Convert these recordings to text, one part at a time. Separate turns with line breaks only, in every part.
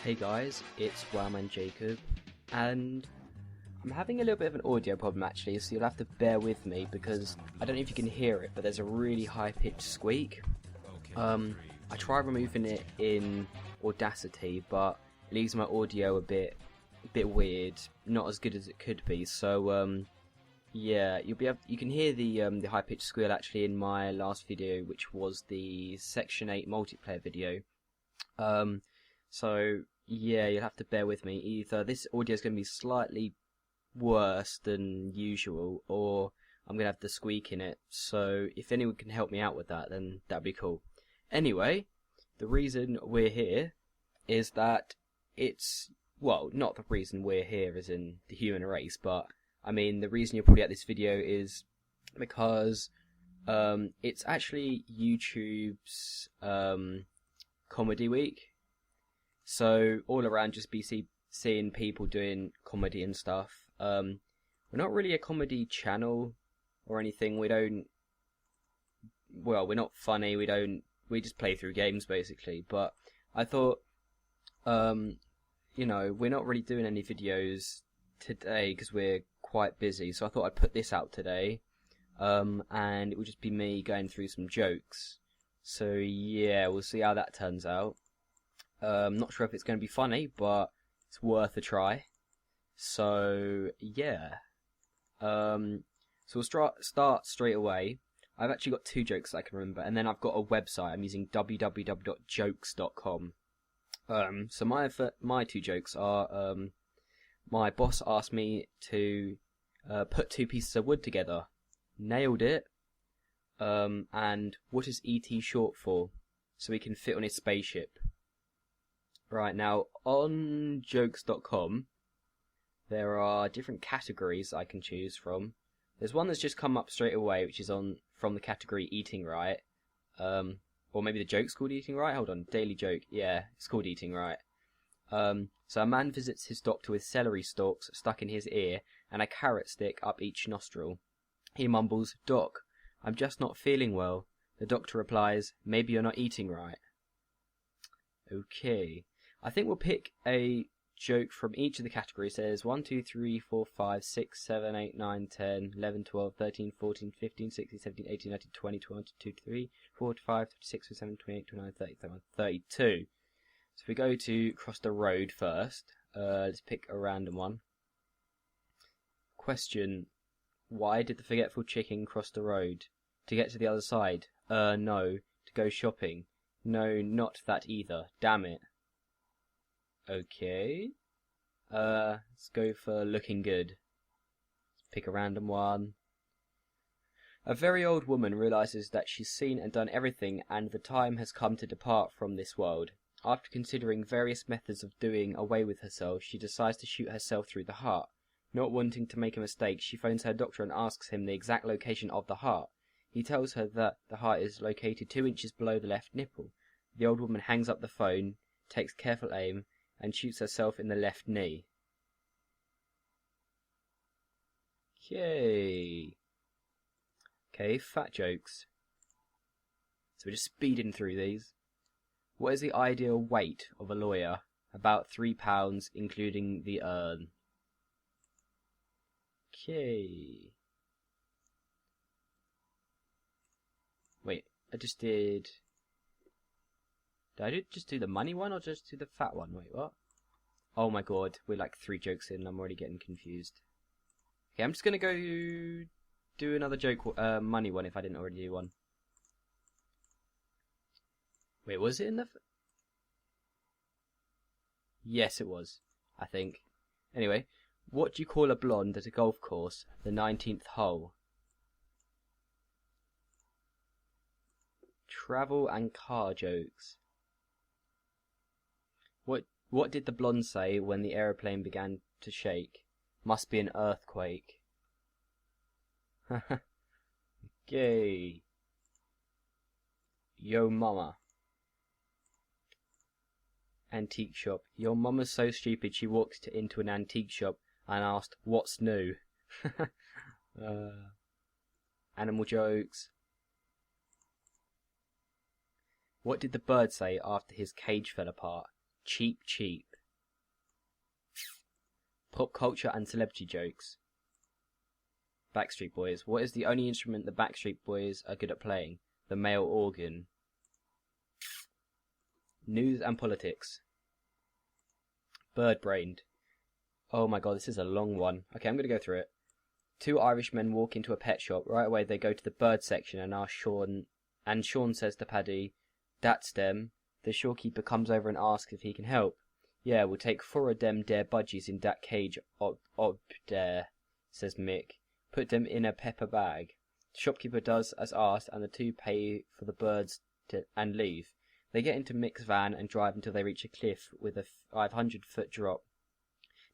Hey guys, it's Wowman Jacob, and I'm having a little bit of an audio problem actually, so you'll have to bear with me because I don't know if you can hear it, but there's a really high-pitched squeak. I tried removing it in Audacity, but it leaves my audio a bit weird, not as good as it could be. So yeah, you can hear the high-pitched squeal actually in my last video, which was the Section 8 multiplayer video. So yeah, you'll have to bear with me. Either this audio is going to be slightly worse than usual, or I'm going to have the squeak in it. So if anyone can help me out with that, then that'd be cool. Anyway, the reason we're here is that well, not the reason we're here as in the human race, but I mean the reason you're probably at this video is because it's actually YouTube's comedy week. So all around just seeing people doing comedy and stuff. We're not really a comedy channel or anything. We're not funny. We just play through games basically. But I thought, we're not really doing any videos today because we're quite busy. So I thought I'd put this out today. And it would just be me going through some jokes. So yeah, we'll see how that turns out. Not sure if it's going to be funny, but it's worth a try. So yeah, so we'll start straight away. I've actually got two jokes I can remember, and then I've got a website. I'm using www.jokes.com. So my two jokes are my boss asked me to put two pieces of wood together. Nailed it. And what is ET short for? So he can fit on his spaceship. Right, now on jokes.com there are different categories I can choose from. There's one that's just come up straight away, which is from the category Eating Right. Or maybe the joke's called Eating Right. Hold on, daily joke. Yeah, it's called Eating Right. So a man visits his doctor with celery stalks stuck in his ear and a carrot stick up each nostril. He mumbles, "Doc, I'm just not feeling well." The doctor replies, "Maybe you're not eating right." Okay. I think we'll pick a joke from each of the categories. There's 1, 2, 3, 4, 5, 6, 7, 8, 9, 10, 11, 12, 13, 14, 15, 16, 17, 18, 19, 20, 21, 22, 23, 4, 5, 26, 27, 28, 29, 30, 31, 32. So if we go to cross the road first, let's pick a random one. Question: why did the forgetful chicken cross the road? To get to the other side? No. To go shopping? No, not that either. Damn it. Okay. Let's go for looking good. Let's pick a random one. A very old woman realizes that she's seen and done everything and the time has come to depart from this world. After considering various methods of doing away with herself, she decides to shoot herself through the heart. Not wanting to make a mistake, she phones her doctor and asks him the exact location of the heart. He tells her that the heart is located 2 inches below the left nipple. The old woman hangs up the phone, takes careful aim, and shoots herself in the left knee. Yay! Okay, fat jokes. So we're just speeding through these. What is the ideal weight of a lawyer? About 3 pounds, including the urn. Okay. Wait, I just did... Did I just do the money one or just do the fat one? Wait, what? Oh my god, we're like 3 jokes in. I'm already getting confused. Okay, I'm just gonna go do another joke, money one if I didn't already do one. Wait, was it in the... Yes, it was, I think. Anyway, what do you call a blonde at a golf course? The 19th hole. Travel and car jokes. What did the blonde say when the aeroplane began to shake? Must be an earthquake. Okay. Yo mama. Antique shop. Your mama's so stupid she walked into an antique shop and asked, "What's new?" Animal jokes. What did the bird say after his cage fell apart? Cheap, cheap. Pop culture and celebrity jokes. Backstreet Boys. What is the only instrument the Backstreet Boys are good at playing? The male organ. News and politics. Bird-brained. Oh my god, this is a long one. Okay, I'm going to go through it. Two Irishmen walk into a pet shop. Right away, they go to the bird section and ask Sean. And Sean says to Paddy, "That's them." The shopkeeper comes over and asks if he can help. "Yeah, we'll take 4 of them dare budgies in that cage up there," says Mick. "Put them in a pepper bag." The shopkeeper does as asked, and the two pay for the birds and leave. They get into Mick's van and drive until they reach a cliff with a 500-foot drop.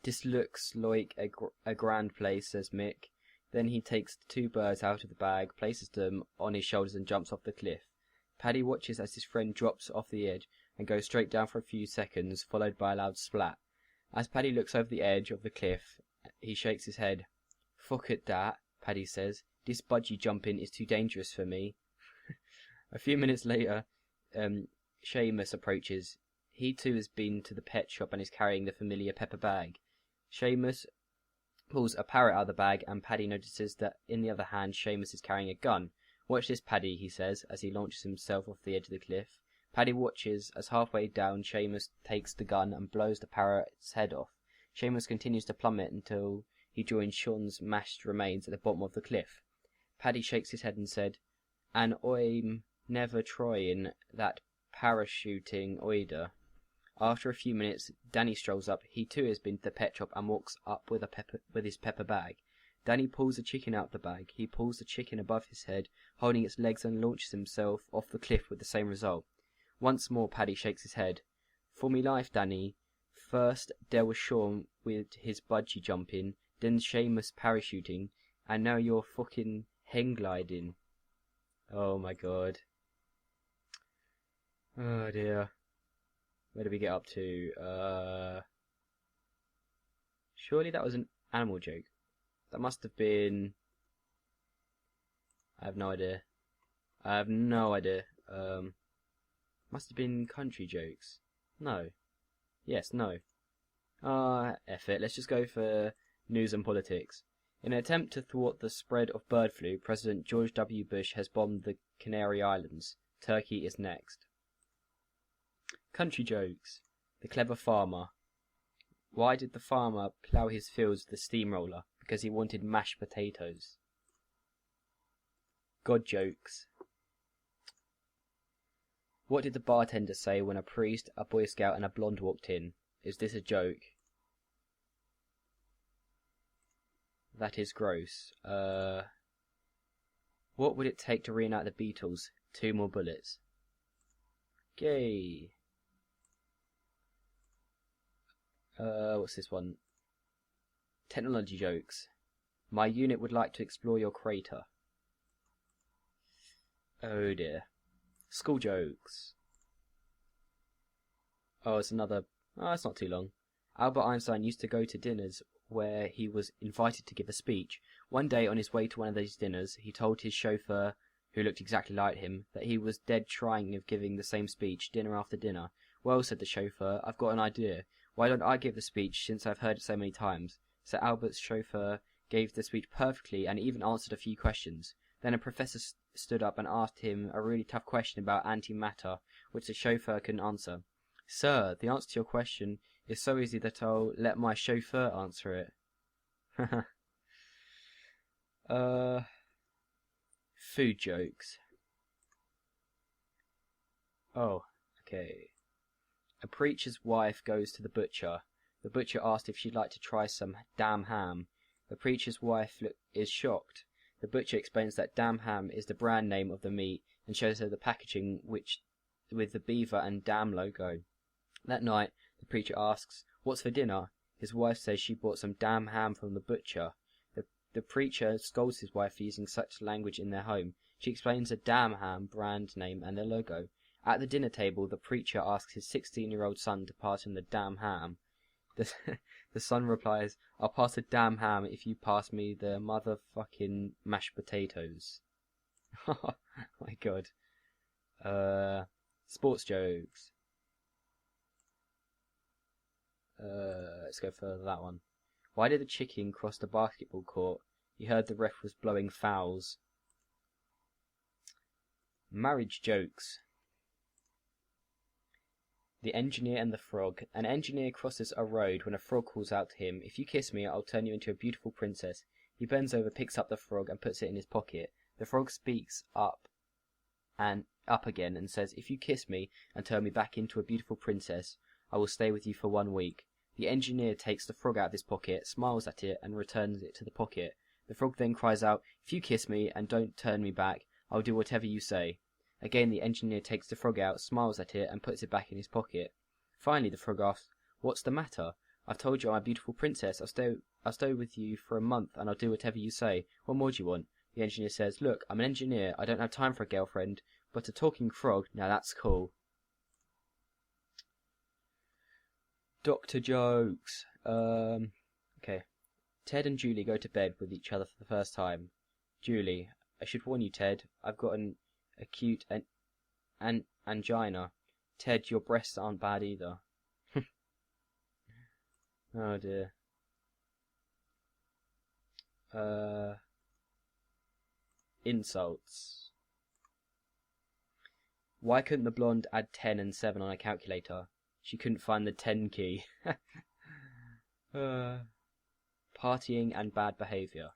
"This looks like a grand place," says Mick. Then he takes the 2 birds out of the bag, places them on his shoulders and jumps off the cliff. Paddy watches as his friend drops off the edge and goes straight down for a few seconds, followed by a loud splat. As Paddy looks over the edge of the cliff, he shakes his head. "Fuck at that," Paddy says. "This budgie jumping is too dangerous for me." A few minutes later, Seamus approaches. He too has been to the pet shop and is carrying the familiar pepper bag. Seamus pulls a parrot out of the bag, and Paddy notices that in the other hand Seamus is carrying a gun. "Watch this, Paddy," he says, as he launches himself off the edge of the cliff. Paddy watches as halfway down Seamus takes the gun and blows the parrot's head off. Seamus continues to plummet until he joins Sean's mashed remains at the bottom of the cliff. Paddy shakes his head and said, "And I'm never trying that parachuting either." After a few minutes, Danny strolls up. He too has been to the pet shop and walks up with his pepper bag. Danny pulls a chicken out of the bag. He pulls the chicken above his head, holding its legs, and launches himself off the cliff with the same result. Once more, Paddy shakes his head. "For me life, Danny. First there was Sean with his budgie jumping, then Seamus parachuting, and now you're fucking hang gliding." Oh my god. Oh dear. Where did we get up to? Surely that was an animal joke. That must have been... I have no idea. Must have been country jokes. No. Yes, no. F it. Let's just go for news and politics. In an attempt to thwart the spread of bird flu, President George W. Bush has bombed the Canary Islands. Turkey is next. Country jokes. The clever farmer. Why did the farmer plough his fields with a steamroller? Because he wanted mashed potatoes. God jokes. What did the bartender say when a priest, a Boy Scout, and a blonde walked in? Is this a joke? That is gross. What would it take to reenact the Beatles? 2 more bullets. Gay. What's this one? Technology jokes. My unit would like to explore your crater. Oh dear. School jokes. Oh, it's another... Oh, it's not too long. Albert Einstein used to go to dinners where he was invited to give a speech. One day on his way to one of these dinners, he told his chauffeur, who looked exactly like him, that he was dead trying of giving the same speech dinner after dinner. "Well," said the chauffeur, "I've got an idea. Why don't I give the speech since I've heard it so many times?" So Albert's chauffeur gave the speech perfectly and even answered a few questions. Then a professor stood up and asked him a really tough question about antimatter, which the chauffeur couldn't answer. "Sir, the answer to your question is so easy that I'll let my chauffeur answer it." Food jokes. Oh, okay. A preacher's wife goes to the butcher. The butcher asked if she'd like to try some damn ham. The preacher's wife is shocked. The butcher explains that damn ham is the brand name of the meat and shows her the packaging with the beaver and damn logo. That night, the preacher asks, "What's for dinner?" His wife says she bought some damn ham from the butcher. The preacher scolds his wife for using such language in their home. She explains the damn ham brand name and their logo. At the dinner table, the preacher asks his 16-year-old son to pass him the damn ham. The son replies, "I'll pass the damn ham if you pass me the motherfucking mashed potatoes." Oh my god. Sports jokes. Let's go for that one. Why did the chicken cross the basketball court? He heard the ref was blowing fouls. Marriage jokes. The engineer and the frog. An engineer crosses a road when a frog calls out to him, "If you kiss me, I'll turn you into a beautiful princess." He bends over, picks up the frog, and puts it in his pocket. The frog speaks up again and says, "If you kiss me and turn me back into a beautiful princess, I will stay with you for 1 week." The engineer takes the frog out of his pocket, smiles at it, and returns it to the pocket. The frog then cries out, "If you kiss me and don't turn me back, I'll do whatever you say." Again, the engineer takes the frog out, smiles at it, and puts it back in his pocket. Finally, the frog asks, "What's the matter? I've told you I'm a beautiful princess. I'll stay with you for a month, and I'll do whatever you say. What more do you want?" The engineer says, "Look, I'm an engineer. I don't have time for a girlfriend, but a talking frog, now that's cool." Doctor jokes. Okay. Ted and Julie go to bed with each other for the first time. Julie, "I should warn you, Ted. I've got an acute angina." Ted, "Your breasts aren't bad either." Oh dear. Insults. Why couldn't the blonde add 10 and 7 on a calculator? She couldn't find the 10 key. Partying and bad behaviour.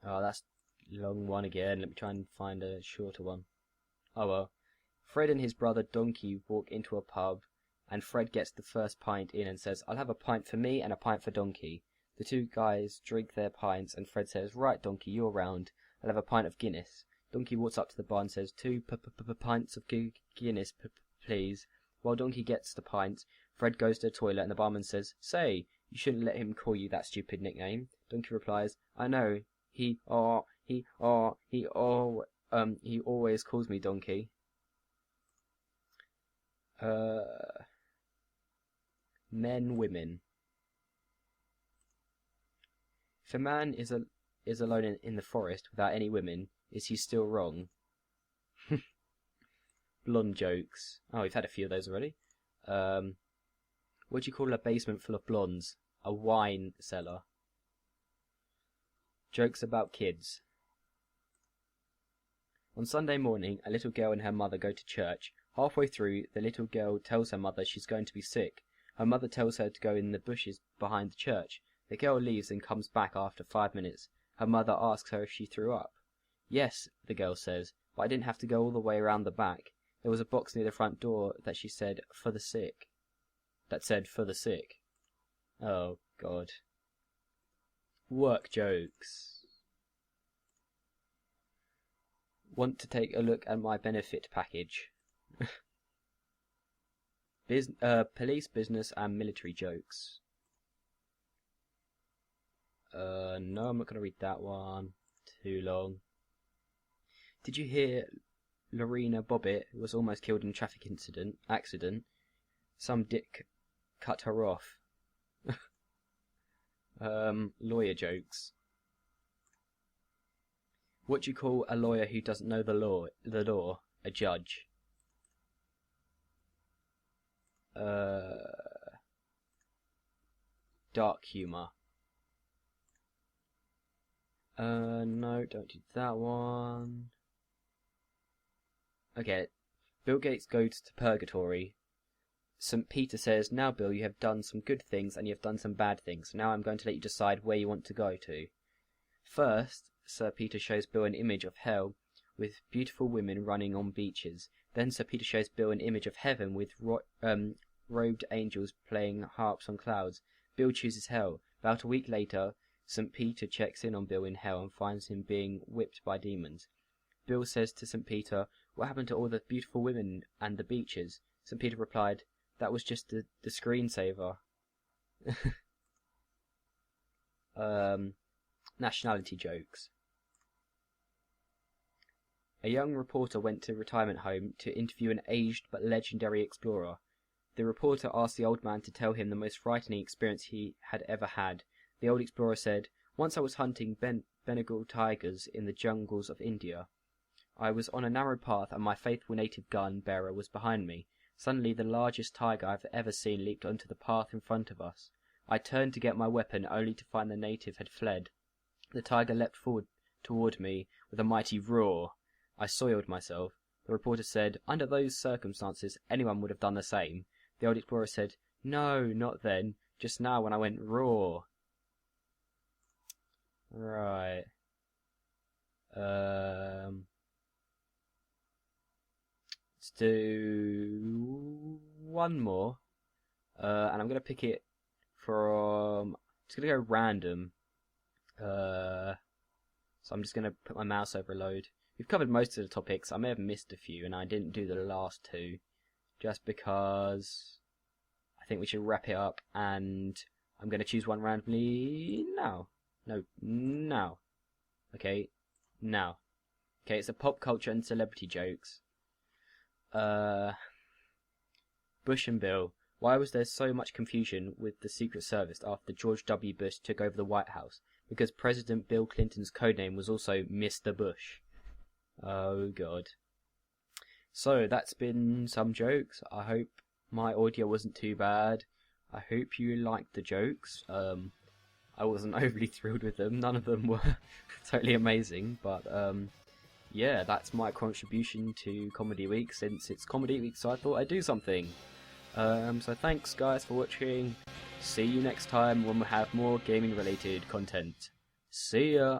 Oh, that's a long one again. Let me try and find a shorter one. Oh well. Fred and his brother Donkey walk into a pub, and Fred gets the first pint in and says, "I'll have a pint for me and a pint for Donkey." The two guys drink their pints, and Fred says, "Right, Donkey, you're round. I'll have a pint of Guinness." Donkey walks up to the bar and says, "Two pints of Guinness, please." While Donkey gets the pint, Fred goes to the toilet, and the barman says, "Say, you shouldn't let him call you that stupid nickname." Donkey replies, "I know. He always calls me Donkey." Men, women. If a man is alone in the forest without any women, is he still wrong? Blonde jokes. Oh, we've had a few of those already. What do you call a basement full of blondes? A wine cellar. Jokes about kids. On Sunday morning, a little girl and her mother go to church. Halfway through, the little girl tells her mother she's going to be sick. Her mother tells her to go in the bushes behind the church. The girl leaves and comes back after 5 minutes. Her mother asks her if she threw up. "Yes," the girl says, "but I didn't have to go all the way around the back. There was a box near the front door that said, for the sick. Oh, God. Work jokes. Want to take a look at my benefit package? Police, business, and military jokes. No, I'm not going to read that one. Too long. Did you hear Lorena Bobbitt was almost killed in a traffic accident? Some dick cut her off. Lawyer jokes. What do you call a lawyer who doesn't know the law? A judge. Dark humour. No, don't do that one. Okay, Bill Gates goes to purgatory. St. Peter says, "Now, Bill, you have done some good things and you have done some bad things. Now I'm going to let you decide where you want to go to." First, Sir Peter shows Bill an image of hell with beautiful women running on beaches. Then Sir Peter shows Bill an image of heaven with robed angels playing harps on clouds. Bill chooses hell. About a week later, St. Peter checks in on Bill in hell and finds him being whipped by demons. Bill says to St. Peter, "What happened to all the beautiful women and the beaches?" St. Peter replied, "That was just the screensaver." Nationality jokes. A young reporter went to a retirement home to interview an aged but legendary explorer. The reporter asked the old man to tell him the most frightening experience he had ever had. The old explorer said, "Once I was hunting Bengal tigers in the jungles of India. I was on a narrow path and my faithful native gun bearer was behind me. Suddenly the largest tiger I've ever seen leaped onto the path in front of us. I turned to get my weapon, only to find the native had fled. The tiger leapt forward toward me with a mighty roar. I soiled myself. The reporter said, under those circumstances, anyone would have done the same. The old explorer said, no, not then. Just now when I went roar. Right. Let's do one more. And I'm going to pick it from... It's going to go random. So I'm just going to put my mouse over load. We've covered most of the topics. I may have missed a few, and I didn't do the last two. Just because I think we should wrap it up, and I'm going to choose one randomly now. No, now. Okay, now. Okay, it's a pop culture and celebrity jokes. Bush and Bill. Why was there so much confusion with the Secret Service after George W. Bush took over the White House? Because President Bill Clinton's codename was also Mr. Bush. Oh, God. So, that's been some jokes. I hope my audio wasn't too bad. I hope you liked the jokes. I wasn't overly thrilled with them. None of them were totally amazing. But, yeah, that's my contribution to Comedy Week, since it's Comedy Week, so I thought I'd do something. So thanks, guys, for watching. See you next time when we have more gaming-related content. See ya!